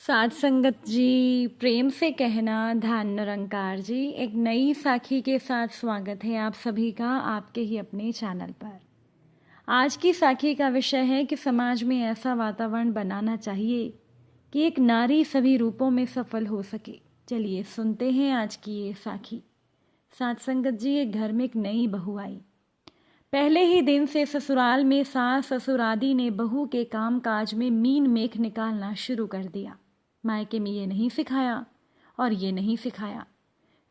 साध संगत जी, प्रेम से कहना धान निरंकार जी। एक नई साखी के साथ स्वागत है आप सभी का आपके ही अपने चैनल पर। आज की साखी का विषय है कि समाज में ऐसा वातावरण बनाना चाहिए कि एक नारी सभी रूपों में सफल हो सके। चलिए सुनते हैं आज की ये साखी। साध संगत जी, एक घर में एक नई बहू आई। पहले ही दिन से ससुराल में सास ससुर आदि ने बहू के काम काज में मीन मेख निकालना शुरू कर दिया। मायके में ये नहीं सिखाया और ये नहीं सिखाया,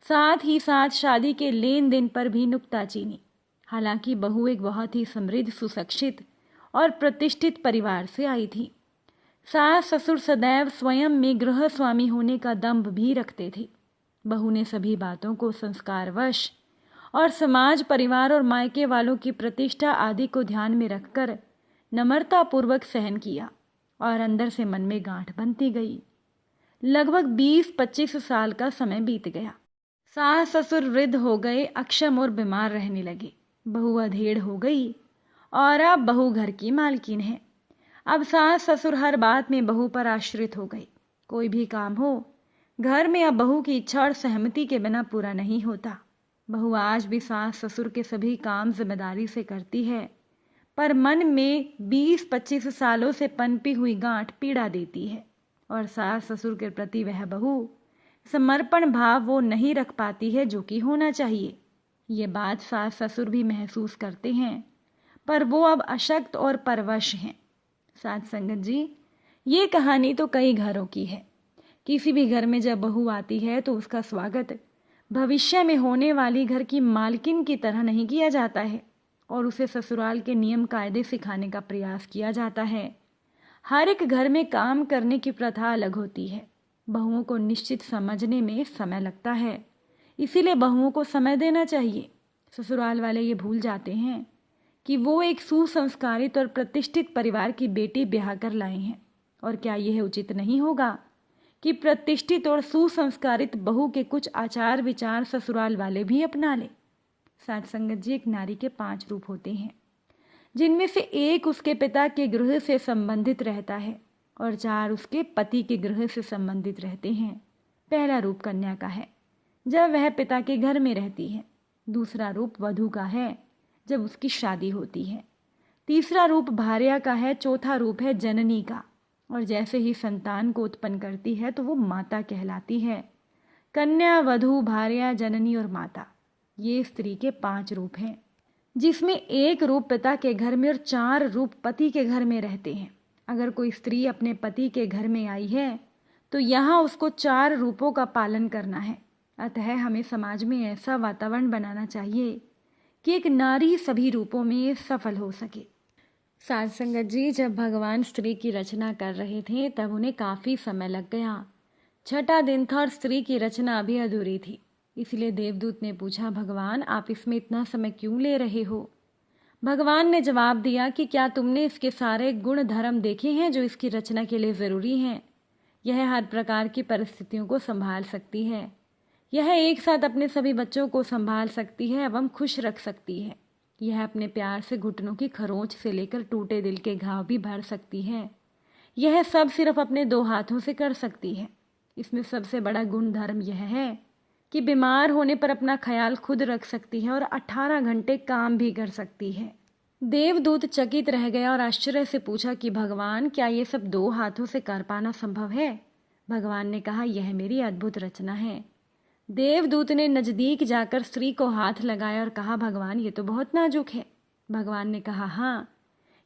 साथ ही साथ शादी के लेन देन पर भी नुक्ताचीनी। हालांकि बहू एक बहुत ही समृद्ध, सुशिक्षित और प्रतिष्ठित परिवार से आई थी। सास ससुर सदैव स्वयं में गृह स्वामी होने का दंभ भी रखते थे। बहू ने सभी बातों को संस्कारवश और समाज, परिवार और मायके वालों की प्रतिष्ठा आदि को ध्यान में रखकर नम्रतापूर्वक सहन किया और अंदर से मन में गांठ बनती गई। लगभग 20-25 साल का समय बीत गया। सास ससुर वृद्ध हो गए, अक्षम और बीमार रहने लगे। बहू अधेड़ हो गई और अब बहू घर की मालकिन है। अब सास ससुर हर बात में बहू पर आश्रित हो गई। कोई भी काम हो घर में अब बहू की इच्छा और सहमति के बिना पूरा नहीं होता। बहू आज भी सास ससुर के सभी काम जिम्मेदारी से करती है, पर मन में 20-25 सालों से पनपी हुई गांठ पीड़ा देती है और सास ससुर के प्रति वह बहू समर्पण भाव वो नहीं रख पाती है जो कि होना चाहिए। ये बात सास ससुर भी महसूस करते हैं, पर वो अब अशक्त और परवश हैं। साथ संगत जी, ये कहानी तो कई घरों की है। किसी भी घर में जब बहू आती है तो उसका स्वागत भविष्य में होने वाली घर की मालकिन की तरह नहीं किया जाता है और उसे ससुराल के नियम कायदे सिखाने का प्रयास किया जाता है। हर एक घर में काम करने की प्रथा अलग होती है। बहुओं को निश्चित समझने में समय लगता है, इसीलिए बहुओं को समय देना चाहिए। ससुराल वाले ये भूल जाते हैं कि वो एक सुसंस्कारित और प्रतिष्ठित परिवार की बेटी ब्याह कर लाए हैं। और क्या यह उचित नहीं होगा कि प्रतिष्ठित और सुसंस्कारित बहू के कुछ आचार विचार ससुराल वाले भी अपना लें। साथ संगत जी, एक नारी के 5 रूप होते हैं, जिनमें से एक उसके पिता के गृह से संबंधित रहता है और 4 उसके पति के गृह से संबंधित रहते हैं। पहला रूप कन्या का है, जब वह पिता के घर में रहती है। दूसरा रूप वधू का है, जब उसकी शादी होती है। तीसरा रूप भार्या का है। चौथा रूप है जननी का, और जैसे ही संतान को उत्पन्न करती है तो वो माता कहलाती है। कन्या, वधू, भार्या, जननी और माता, ये स्त्री के 5 रूप हैं, जिसमें 1 रूप पिता के घर में और 4 रूप पति के घर में रहते हैं। अगर कोई स्त्री अपने पति के घर में आई है तो यहाँ उसको 4 रूपों का पालन करना है। अतः हमें समाज में ऐसा वातावरण बनाना चाहिए कि एक नारी सभी रूपों में सफल हो सके। साध संगत जी, जब भगवान स्त्री की रचना कर रहे थे तब उन्हें काफ़ी समय लग गया। 6ठा दिन था और स्त्री की रचना अभी अधूरी थी। इसलिए देवदूत ने पूछा, भगवान आप इसमें इतना समय क्यों ले रहे हो? भगवान ने जवाब दिया कि क्या तुमने इसके सारे गुण धर्म देखे हैं जो इसकी रचना के लिए ज़रूरी हैं? यह हर प्रकार की परिस्थितियों को संभाल सकती है। यह एक साथ अपने सभी बच्चों को संभाल सकती है एवं खुश रख सकती है। यह अपने प्यार से घुटनों की खरोंच से लेकर टूटे दिल के घाव भी भर सकती है। यह सब सिर्फ अपने 2 हाथों से कर सकती है। इसमें सबसे बड़ा गुण धर्म यह है कि बीमार होने पर अपना ख्याल खुद रख सकती है और 18 घंटे काम भी कर सकती है। देवदूत चकित रह गया और आश्चर्य से पूछा कि भगवान, क्या ये सब 2 हाथों से कर पाना संभव है? भगवान ने कहा, यह मेरी अद्भुत रचना है। देवदूत ने नजदीक जाकर स्त्री को हाथ लगाया और कहा, भगवान ये तो बहुत नाजुक है। भगवान ने कहा, हाँ,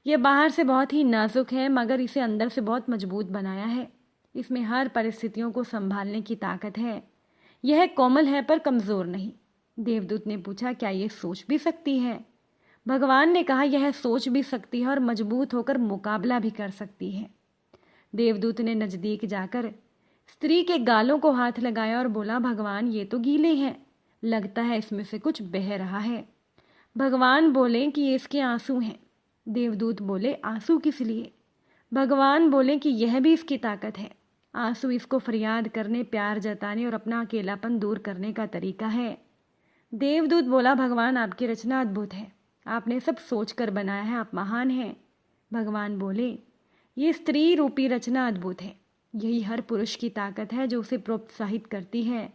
यह बाहर से बहुत ही नाजुक है मगर इसे अंदर से बहुत मजबूत बनाया है। इसमें हर परिस्थितियों को संभालने की ताकत है। यह कोमल है पर कमज़ोर नहीं। देवदूत ने पूछा, क्या यह सोच भी सकती है? भगवान ने कहा, यह सोच भी सकती है और मजबूत होकर मुकाबला भी कर सकती है। देवदूत ने नज़दीक जाकर स्त्री के गालों को हाथ लगाया और बोला, भगवान ये तो गीले हैं, लगता है इसमें से कुछ बह रहा है। भगवान बोले कि ये इसके आंसू हैं। देवदूत बोले, आंसू किस लिए? भगवान बोले कि यह भी इसकी ताकत है। आंसू इसको फरियाद करने, प्यार जताने और अपना अकेलापन दूर करने का तरीका है। देवदूत बोला, भगवान आपकी रचना अद्भुत है, आपने सब सोच कर बनाया है, आप महान हैं। भगवान बोले, ये स्त्री रूपी रचना अद्भुत है, यही हर पुरुष की ताकत है जो उसे प्रोत्साहित करती है।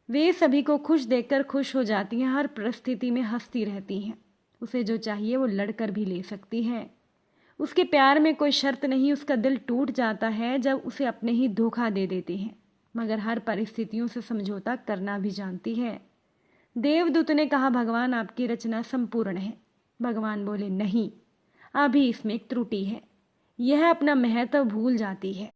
वे सभी को खुश देखकर खुश हो जाती हैं, हर परिस्थिति में हंसती रहती हैं। उसे जो चाहिए वो लड़कर भी ले सकती है। उसके प्यार में कोई शर्त नहीं, उसका दिल टूट जाता है जब उसे अपने ही धोखा दे देते हैं, मगर हर परिस्थितियों से समझौता करना भी जानती है। देवदूत ने कहा, भगवान आपकी रचना संपूर्ण है। भगवान बोले, नहीं, अभी इसमें एक त्रुटि है, यह अपना महत्व भूल जाती है।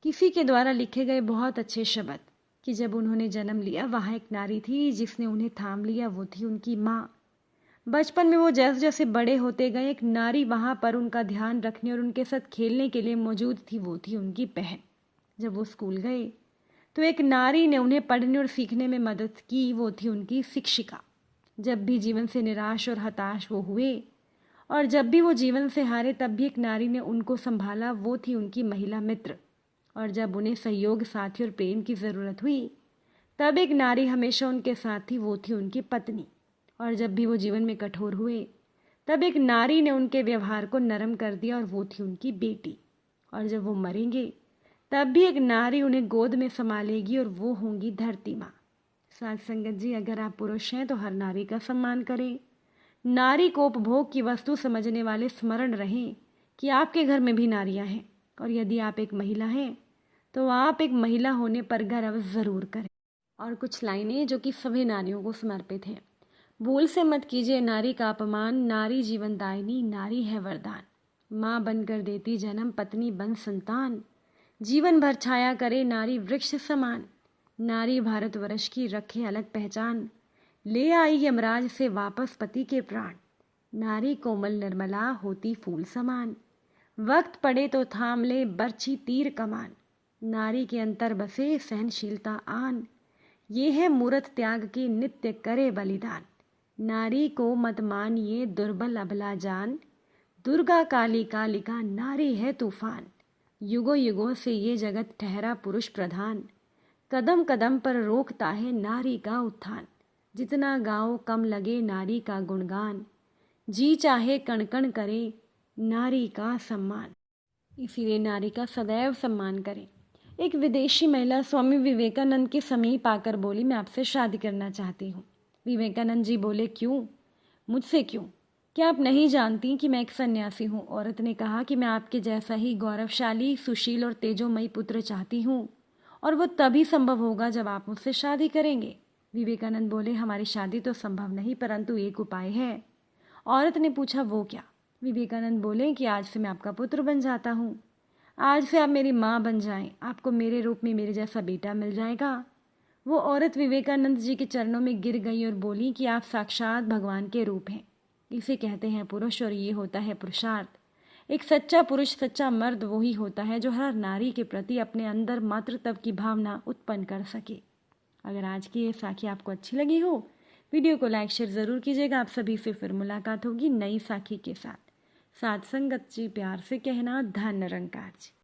किसी के द्वारा लिखे गए बहुत अच्छे शब्द कि जब उन्होंने जन्म लिया वहाँ एक नारी थी जिसने उन्हें थाम लिया, वो थी उनकी माँ। बचपन में वो जैसे जैसे बड़े होते गए, एक नारी वहाँ पर उनका ध्यान रखने और उनके साथ खेलने के लिए मौजूद थी, वो थी उनकी बहन। जब वो स्कूल गए तो एक नारी ने उन्हें पढ़ने और सीखने में मदद की, वो थी उनकी शिक्षिका। जब भी जीवन से निराश और हताश वो हुए और जब भी वो जीवन से हारे, तब भी एक नारी ने उनको संभाला, वो थी उनकी महिला मित्र। और जब उन्हें सहयोग, साथी और प्रेम की ज़रूरत हुई, तब एक नारी हमेशा उनके साथ थी, वो थी उनकी पत्नी। और जब भी वो जीवन में कठोर हुए, तब एक नारी ने उनके व्यवहार को नरम कर दिया, और वो थी उनकी बेटी। और जब वो मरेंगे, तब भी एक नारी उन्हें गोद में संभालेगी, और वो होंगी धरती माँ। साथ संगत जी, अगर आप पुरुष हैं तो हर नारी का सम्मान करें। नारी को उपभोग की वस्तु समझने वाले स्मरण रहें कि आपके घर में भी नारियां हैं। और यदि आप एक महिला हैं तो आप एक महिला होने पर गर्व ज़रूर करें। और कुछ लाइनें जो कि सभी नारियों को समर्पित हैं। भूल से मत कीजिए नारी का अपमान, नारी जीवनदायिनी, नारी है वरदान। माँ बनकर देती जन्म, पत्नी बन संतान, जीवन भर छाया करे नारी वृक्ष समान। नारी भारतवर्ष की रखे अलग पहचान, ले आई यमराज से वापस पति के प्राण। नारी कोमल निर्मला होती फूल समान, वक्त पड़े तो थाम ले बरछी तीर कमान। नारी के अंतर बसे सहनशीलता आन, ये है मूरत त्याग की नित्य करे बलिदान। नारी को मत मानिए दुर्बल अबला जान, दुर्गा काली कालिका नारी है तूफान। युगों युगों से ये जगत ठहरा पुरुष प्रधान, कदम कदम पर रोकता है नारी का उत्थान। जितना गाओ कम लगे नारी का गुणगान, जी चाहे कण कण करे नारी का सम्मान। इसीलिए नारी का सदैव सम्मान करें। एक विदेशी महिला स्वामी विवेकानंद के समीप आकर बोली, मैं आपसे शादी करना चाहती हूँ। विवेकानंद जी बोले, क्यों? मुझसे क्यों? क्या आप नहीं जानती कि मैं एक सन्यासी हूँ? औरत ने कहा कि मैं आपके जैसा ही गौरवशाली, सुशील और तेजोमयी पुत्र चाहती हूँ, और वो तभी संभव होगा जब आप मुझसे शादी करेंगे। विवेकानंद बोले, हमारी शादी तो संभव नहीं, परंतु एक उपाय है। औरत ने पूछा, वो क्या? विवेकानंद बोले कि आज से मैं आपका पुत्र बन जाता हूँ, आज से आप मेरी माँ बन जाएं, आपको मेरे रूप में मेरे जैसा बेटा मिल जाएगा। वो औरत विवेकानंद जी के चरणों में गिर गई और बोली कि आप साक्षात भगवान के रूप हैं। इसे कहते हैं पुरुष, और ये होता है पुरुषार्थ। एक सच्चा पुरुष, सच्चा मर्द वही होता है जो हर नारी के प्रति अपने अंदर मातृत्व की भावना उत्पन्न कर सके। अगर आज की ये साखी आपको अच्छी लगी हो, वीडियो को लाइक शेयर ज़रूर कीजिएगा। आप सभी से फिर मुलाकात होगी नई साखी के साथ। साथ संगत जी, प्यार से कहना, धन निरंकार जी।